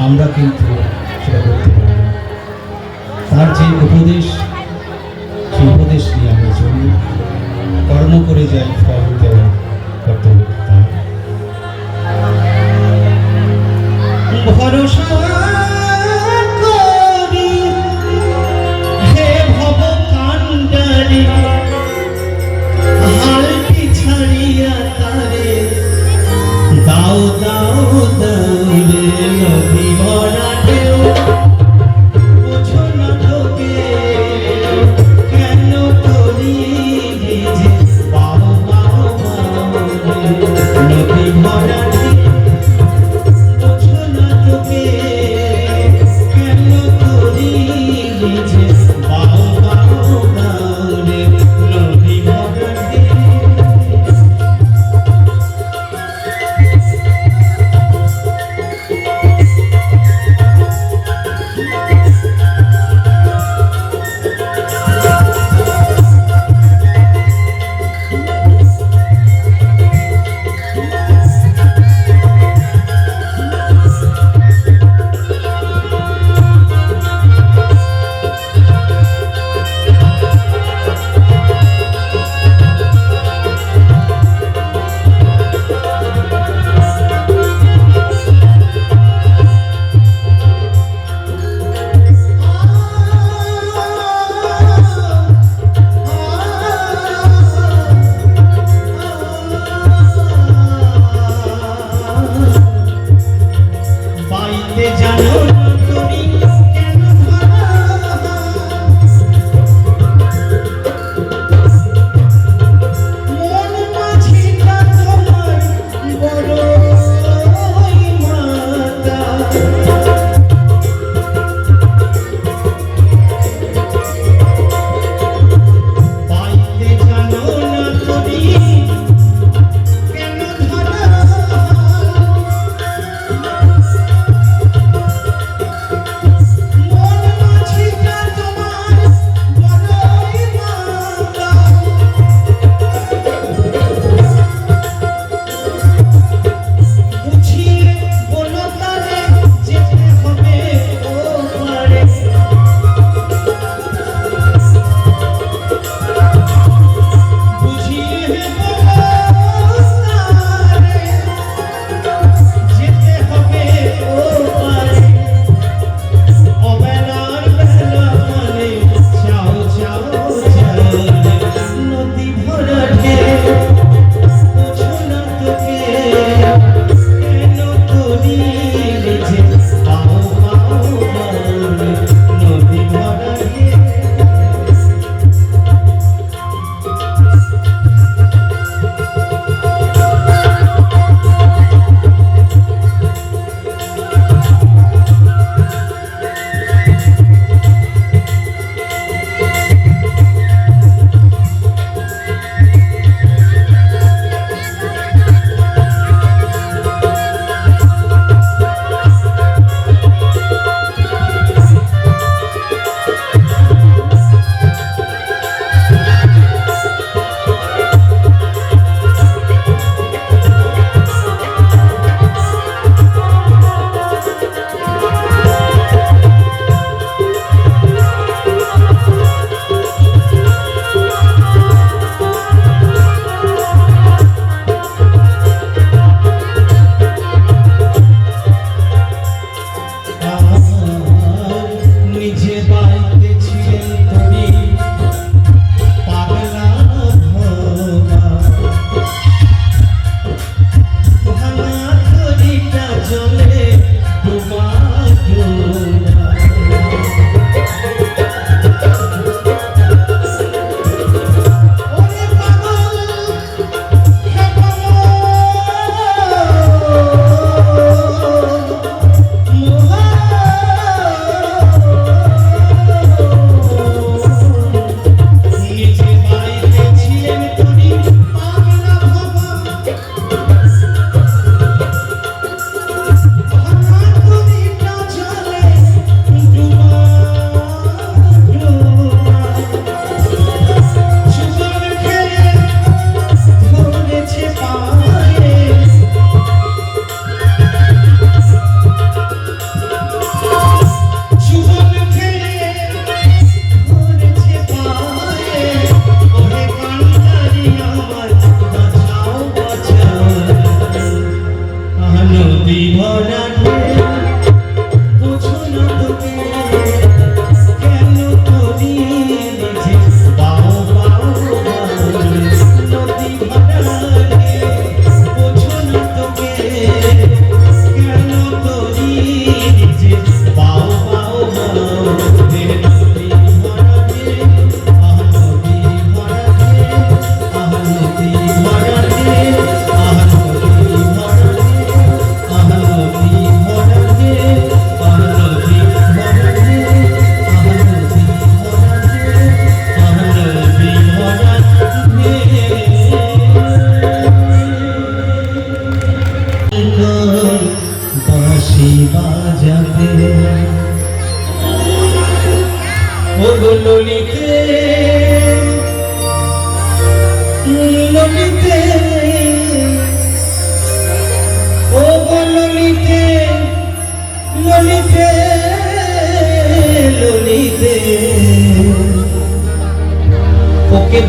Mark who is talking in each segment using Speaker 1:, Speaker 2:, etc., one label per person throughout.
Speaker 1: আমরা কিন্তু সেটা করতে পারি না। তার যে উপদেশ, সেই উপদেশ নিয়ে আমরা চলি, কর্ম করে যাই, ফল দেওয়া কর্তব্য তার। ভরসা করি হে ভব কাণ্ডারি, হালটি ছাড়িয়া তারে দাও দাও দাও রে নদী ভরা ঢেউ। বোঝো না তোকে কেন করি যে বাও বাও বাও রে নদী ভরা ঢেউ। বোঝো না তোকে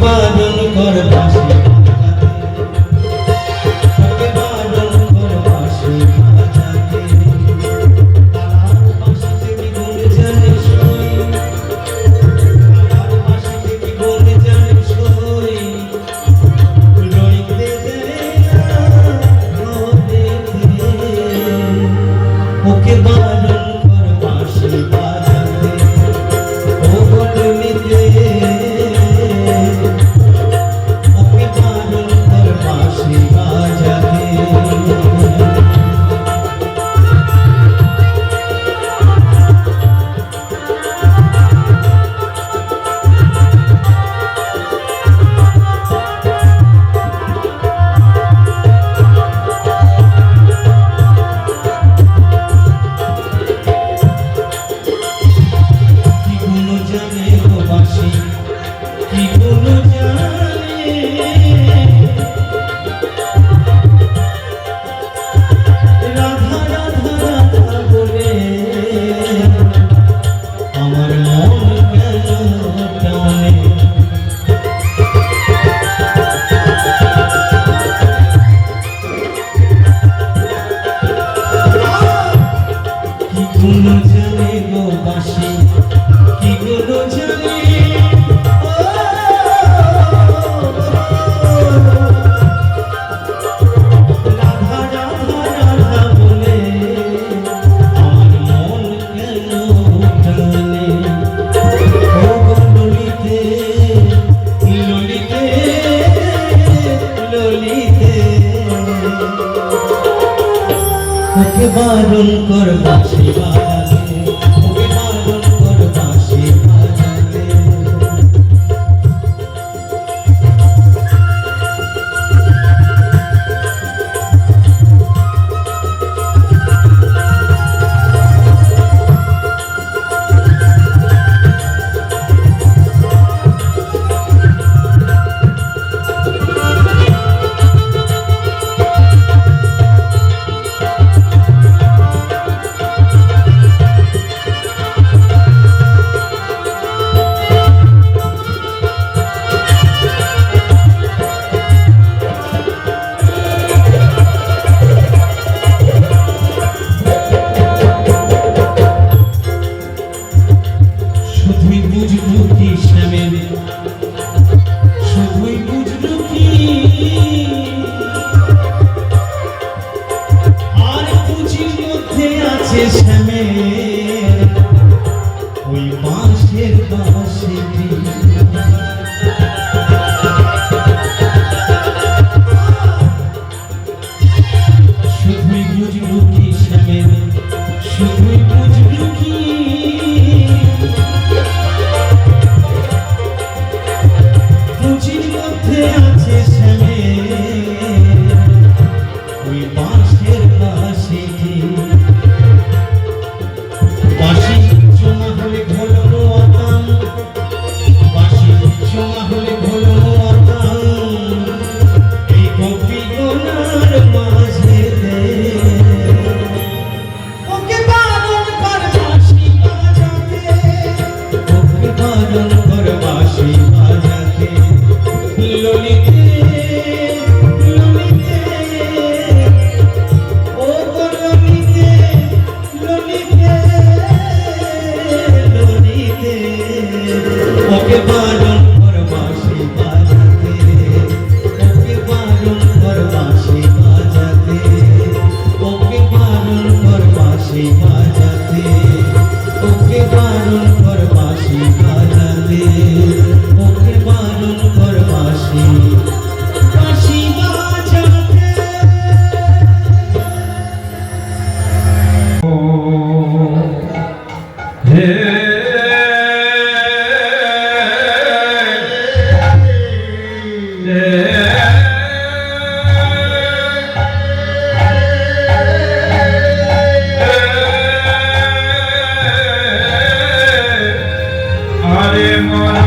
Speaker 1: বারণ কর বাঁশি বাজাতে, ওকে বারণ কর বাঁশি বাজাতে। তালার বাঁশিতে কি গুণ জানে সই, তালার বাঁশিতে কি গুণ জানে সই। রইতে দেয় না রোদেতে, ওকে বারণ কর বাঁশি বাজাতে। ও বলনিতে ওকে বারণ কর বাঁশি বাজাতে। কি গুণ জানে গো বাঁশি, কি গুণ জানে, রাধা রাধা রাধা বলে আমার মন কেন টানে। কি গুণ জানে গো বাঁশি, কি গুণ জানে, ও রাধা রাধা রাধা বলে আমার মন কেন টানে। ও ললিতে ললিতে ললিতে, ওকে বারণ কর বাঁশি বাজাতে, ওকে বারণ কর বাঁশি বাজাতে। শুধুই বুঝলু কি শ্যামের, শুধুই বুঝলু কি, আর বুঝির মধ্যে আছে শ্যামের ওই বাঁশের বাঁশিটি। শুধুই বুঝলু কি শ্যামের, শুধুই বুঝলু কি, বুঝির মধ্যে আছে শ্যামের ওই বাঁশের বাঁশিটি। বাঁশি জমা হলে ঘোল আতাম, বাঁশি জমা হলে ঘোল আতাম, এই গোপী গোনার মাঝেতে। ওকে বারণ কর বাঁশি বাজাতে, ওকে বারণ কর বাঁশি বাজাতে। ললিতে ললিতে, ও গো ললিতে ললিতে ললিতে, ওকে বারণ কর বাঁশি বাজাতে, ওকে বারণ কর বাঁশি বাজাতে, ওকে বারণ কর বাঁশি বাজাতে, ওকে বারণ কর বাঁশি বাজাতে, ওকে বারণ কর বাঁশি বাঁশি বাজাতে।
Speaker 2: হে আরে মন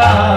Speaker 2: Hare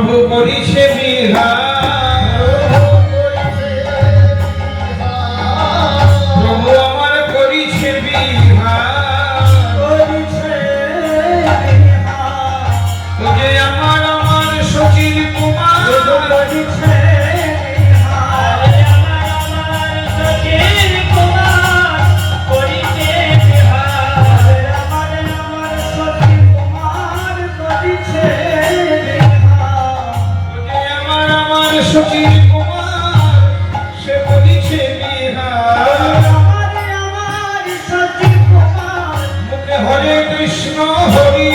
Speaker 2: প্রভু করিছে বিহার, প্রভু আমার করিছে বিহার, যে আমার আমার সচিব কুমার করিছে সচিব কুমার সে বলিছে বিহার, মুখে হরে কৃষ্ণ হরি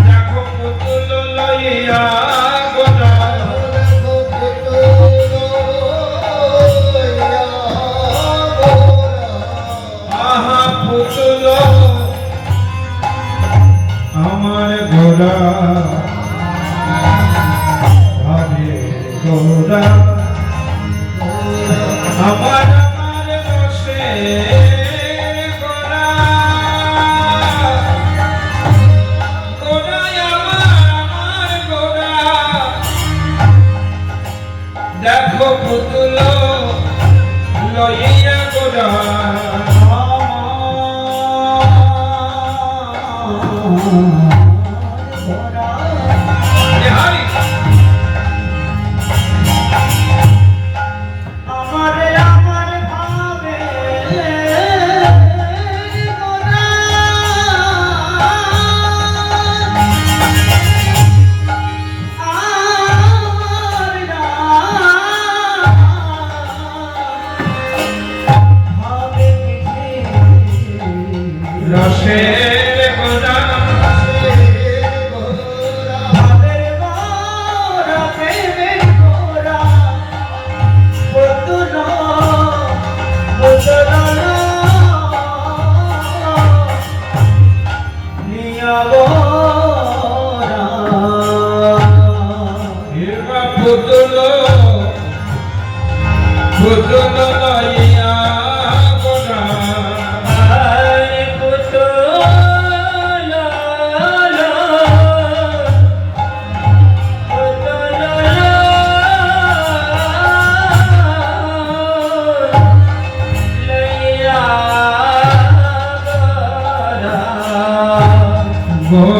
Speaker 2: দেখো পুতুল লইয়া আমার গোরা ভাবে গোরা আমার আমার বসে গোরা গোরাই আমার গোরা দেখো পুতুল লইয়া গোরা রসের গোরা ভাবের গোরা প্রেমের গোরা পুতুল পুতুল নিয়া গোরা হিরবা পুতুল পুতুল লইয়া গোরা গোরা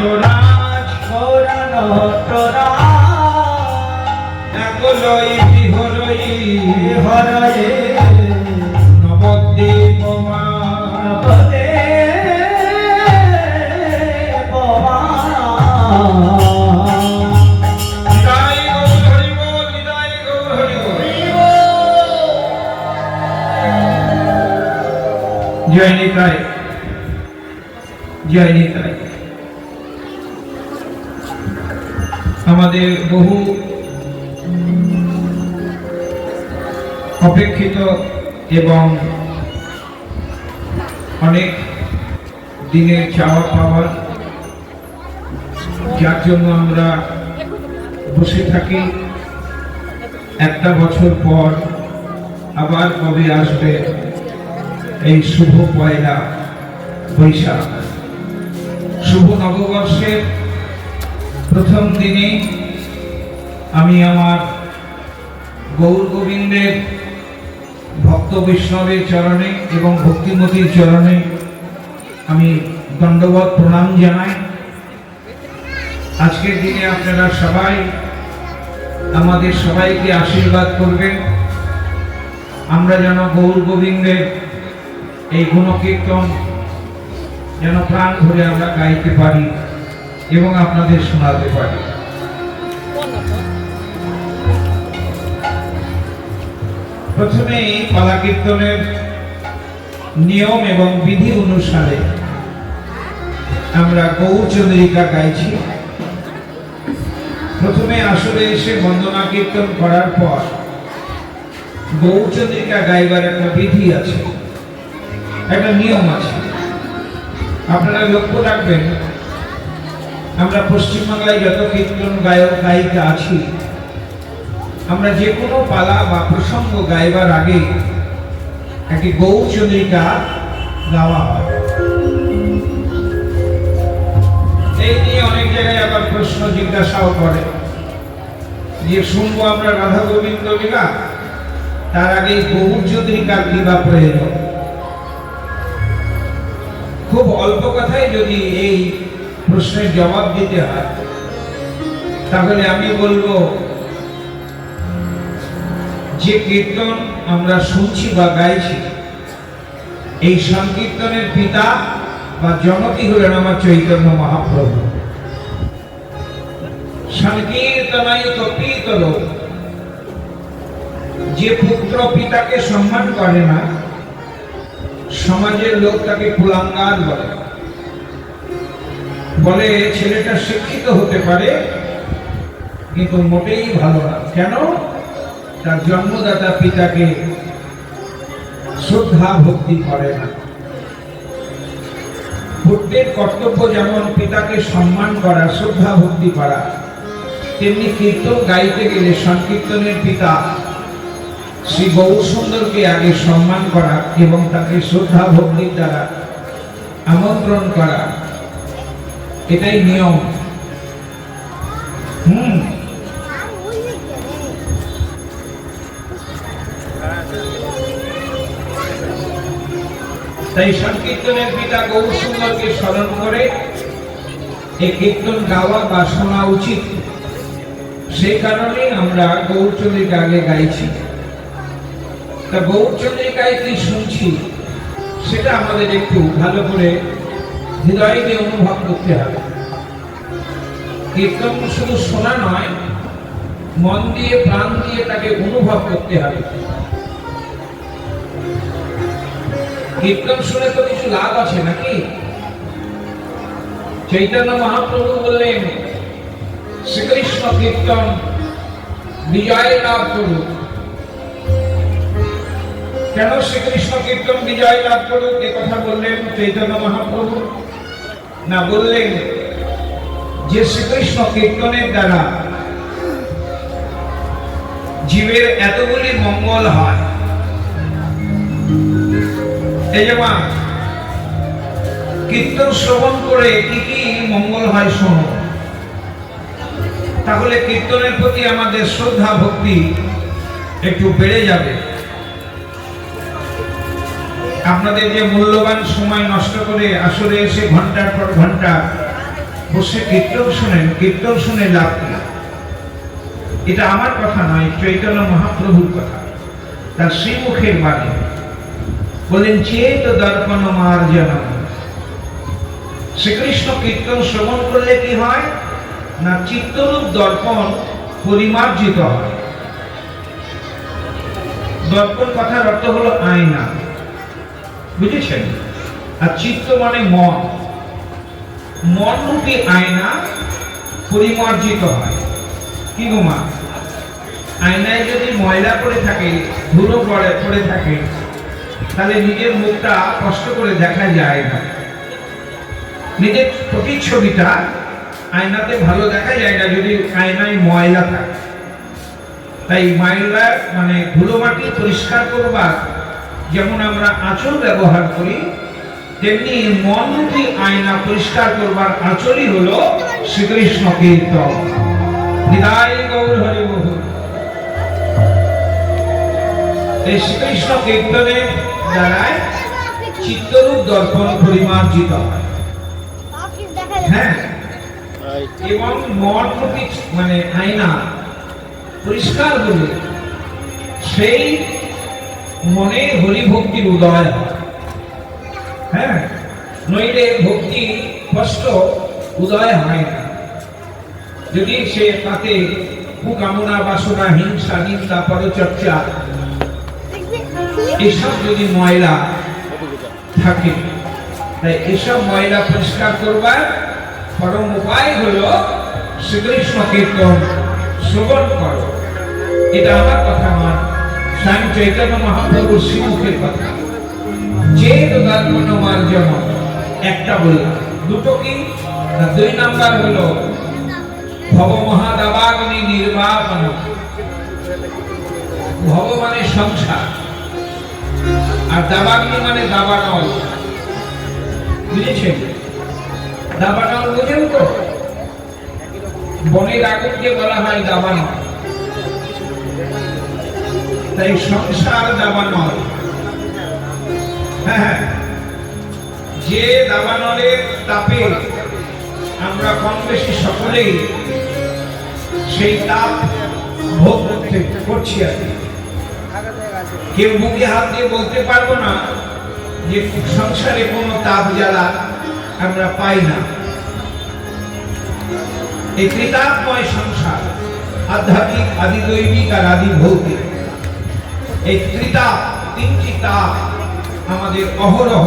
Speaker 2: নটরাজ গোরা নটরাজ একলই বিহরই হরয়ে নবদ্বীপ জয় নিতাই জয় নিতাই। আমাদের বহু অপেক্ষিত এবং অনেক দিনের চাওয়া পাওয়ার, যার জন্য আমরা বসে থাকি একটা বছর পর আবার কবে আসবে এই শুভ পয়লা বৈশাখ, শুভ নববর্ষের প্রথম দিনে আমি আমার গৌর গোবিন্দের ভক্ত বৈষ্ণবের চরণে এবং ভক্তিমতীর চরণে আমি দণ্ডবত প্রণাম জানাই। আজকের দিনে আপনারা সবাই আমাদের সবাইকে আশীর্বাদ করবেন, আমরা যেন গৌর গোবিন্দের এই গুণকীর্তন যেন প্রাণ ভরে আমরা গাইতে পারি এবং আপনাদের শোনাতে পারি। প্রথমেই পালা কীর্তনের নিয়ম এবং বিধি অনুসারে আমরা গৌরচন্দ্রিকা গাইছি। প্রথমে আসলে এসে বন্দনা কীর্তন করার পর গৌরচন্দ্রিকা গাইবার একটা বিধি আছে, একটা নিয়ম আছে। আপনারা লক্ষ্য রাখবেন, আমরা পশ্চিমবাংলায় যত কীর্তন গায়ক গায়িকা আছি, আমরা যে কোনো পালা বা প্রসঙ্গ গাইবার আগে একটি গৌরচন্দ্রিকা গাওয়া হয়। এই নিয়ে অনেক জায়গায় আবার প্রশ্ন জিজ্ঞাসাও করে যে শুনবো আমরা রাধা গোবিন্দ লীলা, তার আগে গৌরচন্দ্রিকার কি বা প্রয়োজন। খুব অল্প কথায় যদি এই প্রশ্নের জবাব দিতে হয় তাহলে আমি বলবো যে কীর্তন আমরা শুনছি বা গাইছি, এই সংকীর্তনের পিতা বা জনকই হলেন আমার চৈতন্য মহাপ্রভু। সংকীর্তনাই তো পিতর, যে পুত্র পিতাকে সম্মান করে না, সমাজের লোক তাকে কুলাঙ্গার বলে ছেলেটা শিক্ষিত হতে পারে কিন্তু মোটেই ভালো না। কেন? তার জন্মদাতা পিতাকে শ্রদ্ধা ভক্তি করে না। পুত্রের কর্তব্য যেমন পিতাকে সম্মান করা, শ্রদ্ধা ভক্তি করা, তেমনি কীর্তন গাইতে গেলে সংকীর্তনের পিতা শ্রী গৌরসুন্দরকে আগে সম্মান করা এবং তাকে শ্রদ্ধা ভক্তির দ্বারা আমন্ত্রণ করা, এটাই নিয়ম। তাই সংকীর্তনের পিতা গৌরসুন্দরকে স্মরণ করে এই কীর্তন গাওয়া বা শোনা উচিত। সেই কারণে আমরা গৌরচন্দ্রিকা আগে গাইছি। তা গৌরচন্দ্রিকায় কি শুনছি সেটা আমাদের একটু ভালো করে হৃদয় দিয়ে অনুভব করতে হবে। কীর্তন শুধু শোনা নয়, মন দিয়ে প্রাণ দিয়ে তাকে অনুভব করতে হবে। কীর্তন শুনে তো কিছু লাভ আছে নাকি? চৈতন্য মহাপ্রভু বললেন শ্রীকৃষ্ণ কীর্তন বিজয় লাভ করুক। কেন শ্রীকৃষ্ণ কীর্তন বিজয় লাভ করুক এ কথা বললেন চৈতন্য মহাপ্রভু? না, বললেন যে শ্রীকৃষ্ণ কীর্তনের দ্বারা জীবের এতগুলি মঙ্গল হয়। এই যেমন কীর্তন শ্রবণ করে কি কি মঙ্গল হয় শোনো, তাহলে কীর্তনের প্রতি আমাদের শ্রদ্ধা ভক্তি একটু বেড়ে যাবে। আপনাদের যে মূল্যবান সময় নষ্ট করে আসলে এসে ঘন্টার পর ঘন্টা বসে কীর্তন শোনেন, কীর্তন শুনে লাভ কি? এটা আমার কথা নয়, চৈতন্য মহাপ্রভুর কথা, তার শ্রীমুখের বাণী। বলেন চেত দর্পণ মার্জন। শ্রীকৃষ্ণ কীর্তন শ্রবণ করলে কি হয় না, চিত্তরূপ দর্পণ পরিমার্জিত হয়। দর্পণ কথার অর্থ হলো আয়না, বুঝেছেন? আর চিত্ত মানে মন, মন রূপী আয়না পরিমার্জিত হয়। কি গো মা, আয়নায় যদি ময়লা পড়ে থাকে, ধুলো পড়ে থাকে, তাহলে নিজের মুখটা কষ্ট করে দেখা যায় না, নিজের প্রতিচ্ছবিটা আয়নাতে ভালো দেখা যায় না যদি আয়নায় ময়লা থাকে। তাই ময়লা মানে ধুলো মাটি পরিষ্কার করবার যেমন আমরা আঁচল ব্যবহার করি, তেমনি মনরূপী আয়না পরিষ্কার করবার আঁচলই হলো শ্রীকৃষ্ণ কীর্তন। নিতাই গৌর হরি বহু। এই শ্রীকৃষ্ণ কীর্তনের দ্বারাই চিত্তরূপ দর্পণ পরিমার্জিত হয়। হ্যাঁ, এবং মনরূপী মানে আয়না পরিষ্কার হলে সেই মনে হরি ভক্তির উদয় হয়। হ্যাঁ, নইলে ভক্তি কষ্ট উদয় হয় না। যদি সে তাতে কুকামনা, বাসনা, হিংসা, নিন্দা, পরচর্চা এসব যদি ময়লা থাকে, তাই এসব ময়লা পরিষ্কার করবার পরম উপায় হলো শ্রীকৃষ্ণ কীর্তন শ্রবণ করো। এটা আমার কথা নয়, স্বয়ং চৈতন্য মহাপ্রভুর শ্রীমুখের কথা। যে দর্পণ মার্জন, একটা বললাম, দুটো কি না, 2 নাম্বার হলো ভব মহাদাবাগ্নি নির্বাপন। ভব মানে সংসার, আর দাবাগ্নি মানে দাবানল। বুঝেছেন? দাবানল বুঝেন তো? বনের আগুনকে বলা হয় দাবানল। তাই সংসার দাবানল। হ্যাঁ, যে দাবানলের তাপে আমরা কম বেশি সকলেই সেই তাপ ভোগ করছি। আর কেউ মুখে হাত দিয়ে বলতে পারবো না যে সংসারে কোনো তাপ জ্বালা আমরা পাই না। এই ত্রিতাপময় সংসার, আধ্যাত্মিক, আদি দৈবিক আর আদি ভৌতিক, এই ত্রিতাপ, 3টি তাপ আমাদের অহরহ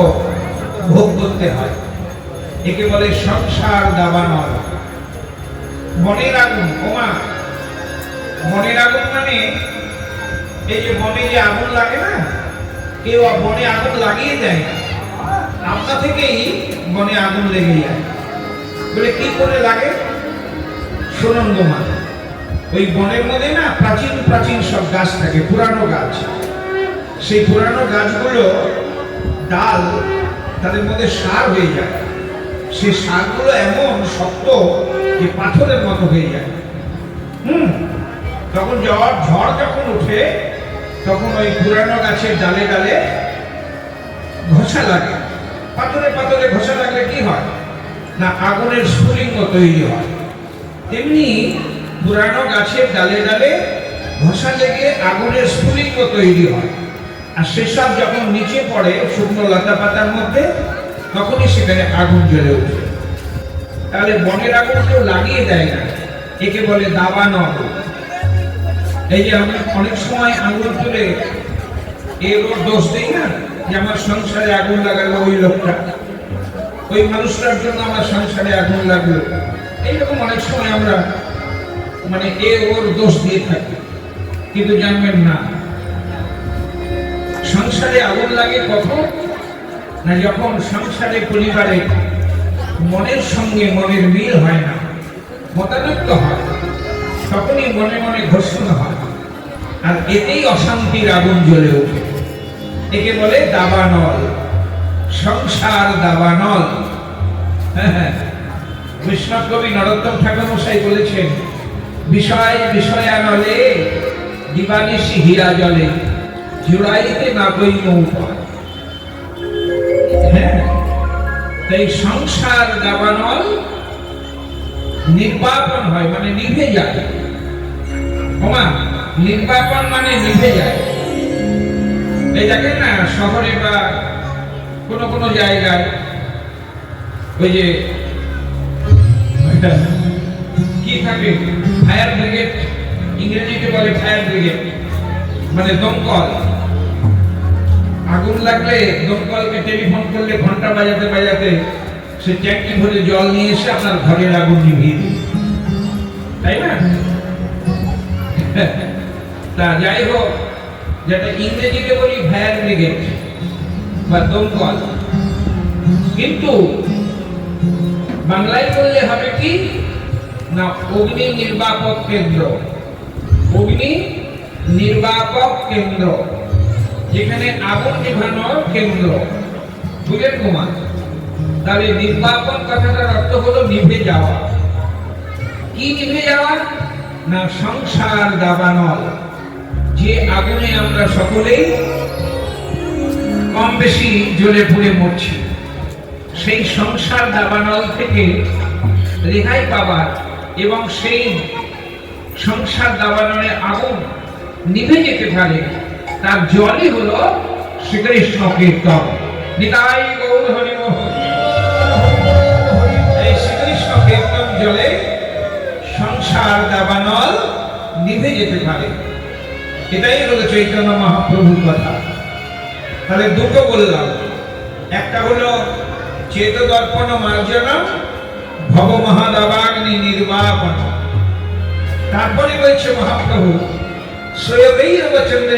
Speaker 2: ভোগ করতে হয়। একে বলে সংসার দাবানল। বনের আগুন, ওমা, বনের আগুন মানে এই যে বনে যে আগুন লাগে না, কেউ বনে আগুন লাগিয়ে দেয় না, আপনা থেকেই বনে আগুন লেগে যায়। বলে কি করে লাগে? শুনুন গো মা, ওই বনের মধ্যে না প্রাচীন প্রাচীন সব গাছ থাকে, পুরানো গাছ। সেই পুরানো গাছগুলো ডাল তাদের মধ্যে সার হয়ে যায়। সেই সারগুলো এমন শক্ত যে পাথরের মতো হয়ে যায়। তখন ঝড় যখন উঠে, তখন ওই পুরানো গাছের ডালে ডালে ঘষা লাগে। পাথরে পাথরে ঘষা লাগলে কি হয় না, আগুনের স্ফুলিঙ্গ তৈরি হয়। তেমনি পুরানো গাছের ডালে ডালে ঘষা লেগে আগুনের স্ফুলিঙ্গ তৈরি হয়। আর সেসব যখন নিচে পড়ে শুকনো লতা পাতার মধ্যে, তখনই সেখানে আগুন জ্বলে ওঠে। তাহলে বনের আগুন কেউ লাগিয়ে দেয় না, একে বলে দাবানল। এই যে আমি অনেক সময় আগুন তুলে এর ওর দোষ দিই না, যে আমার সংসারে আগুন লাগালো ওই লোকটা, ওই মানুষটার জন্য আমার সংসারে আগুন লাগলো। এইরকম অনেক সময় আমরা মানে এর ওর দোষ দিয়ে থাকি। কিন্তু জানবেন না, সংসারে আগুন লাগে কখন না, যখন সংসারে পরিবারে মনের সঙ্গে মনের মিল হয় না, মতানৈক্য হয়, তখনই মনে মনে ঘর্ষণ হয়, আর এতেই অশান্তির আগুন জ্বলে ওঠে। একে বলে দাবানল, সংসার দাবানল। বৈষ্ণব কবি নরোত্তম ঠাকুর মশাই বলেছেন, বিষয় বিষয়ানলে দিবানিশি হীরা জলে, জুড়াইতে না কইন উপায়। হ্যাঁ, তাই সংসার দাবানল নির্বাপন হয় মানে নিভে যায়। ওমা, নির্বাপন মানে নিভে যায়। এই দেখেন না শহরে বা কোনো কোনো জায়গায় ওই যে কি থাকে, ফায়ার ব্রিগেড, ইংরেজিতে বলে ফায়ার ব্রিগেড, মানে দমকল। আগুন লাগলে দমকলকে টেলিফোন করলে ঘন্টা বাজাতে বাজাতে সে ট্যাঙ্কি ভরে জল নিয়ে এসে আপনার ঘরের আগুন নিভিয়ে দিবে, তাই না? তা যাই হোক, যেটা ইংরেজিতে বলি ফায়ার ব্রিগেড বা দমকল, কিন্তু বাংলায় বললে হবে কি না অগ্নি নির্বাপক কেন্দ্র। অগ্নি নির্বাপক কেন্দ্র, যেখানে আগুন নিভানোর কেন্দ্র। বুঝলেন কুমার? তাহলে নির্বাপন কথাটার অর্থ হলো নিভে যাওয়া। কি নিভে যাওয়া? না সংসার দাবানল, যে আগুনে আমরা সকলেই কম বেশি জ্বলে পুড়ে মরছি, সেই সংসার দাবানল থেকে রেহাই পাবার এবং সেই সংসার দাবানলে আগুন নিভে যেতে পারে তার জলই হলো শ্রীকৃষ্ণ কীর্তন। নিতাই গৌর হরি মোহন। এই শ্রীকৃষ্ণ কীর্তন জলে সংসার দাবানল নিভে যেতে পারে, এটাই হলো চৈতন্য মহাপ্রভুর কথা। তাহলে দুটো বললাম, একটা হলো চেত দর্পণ মার্জনম, ভব মহাদাবাগ্নি নির্বাপন। তারপরে বলছে মহাপ্রভু শ্রেয়বৈরব চন্দ্র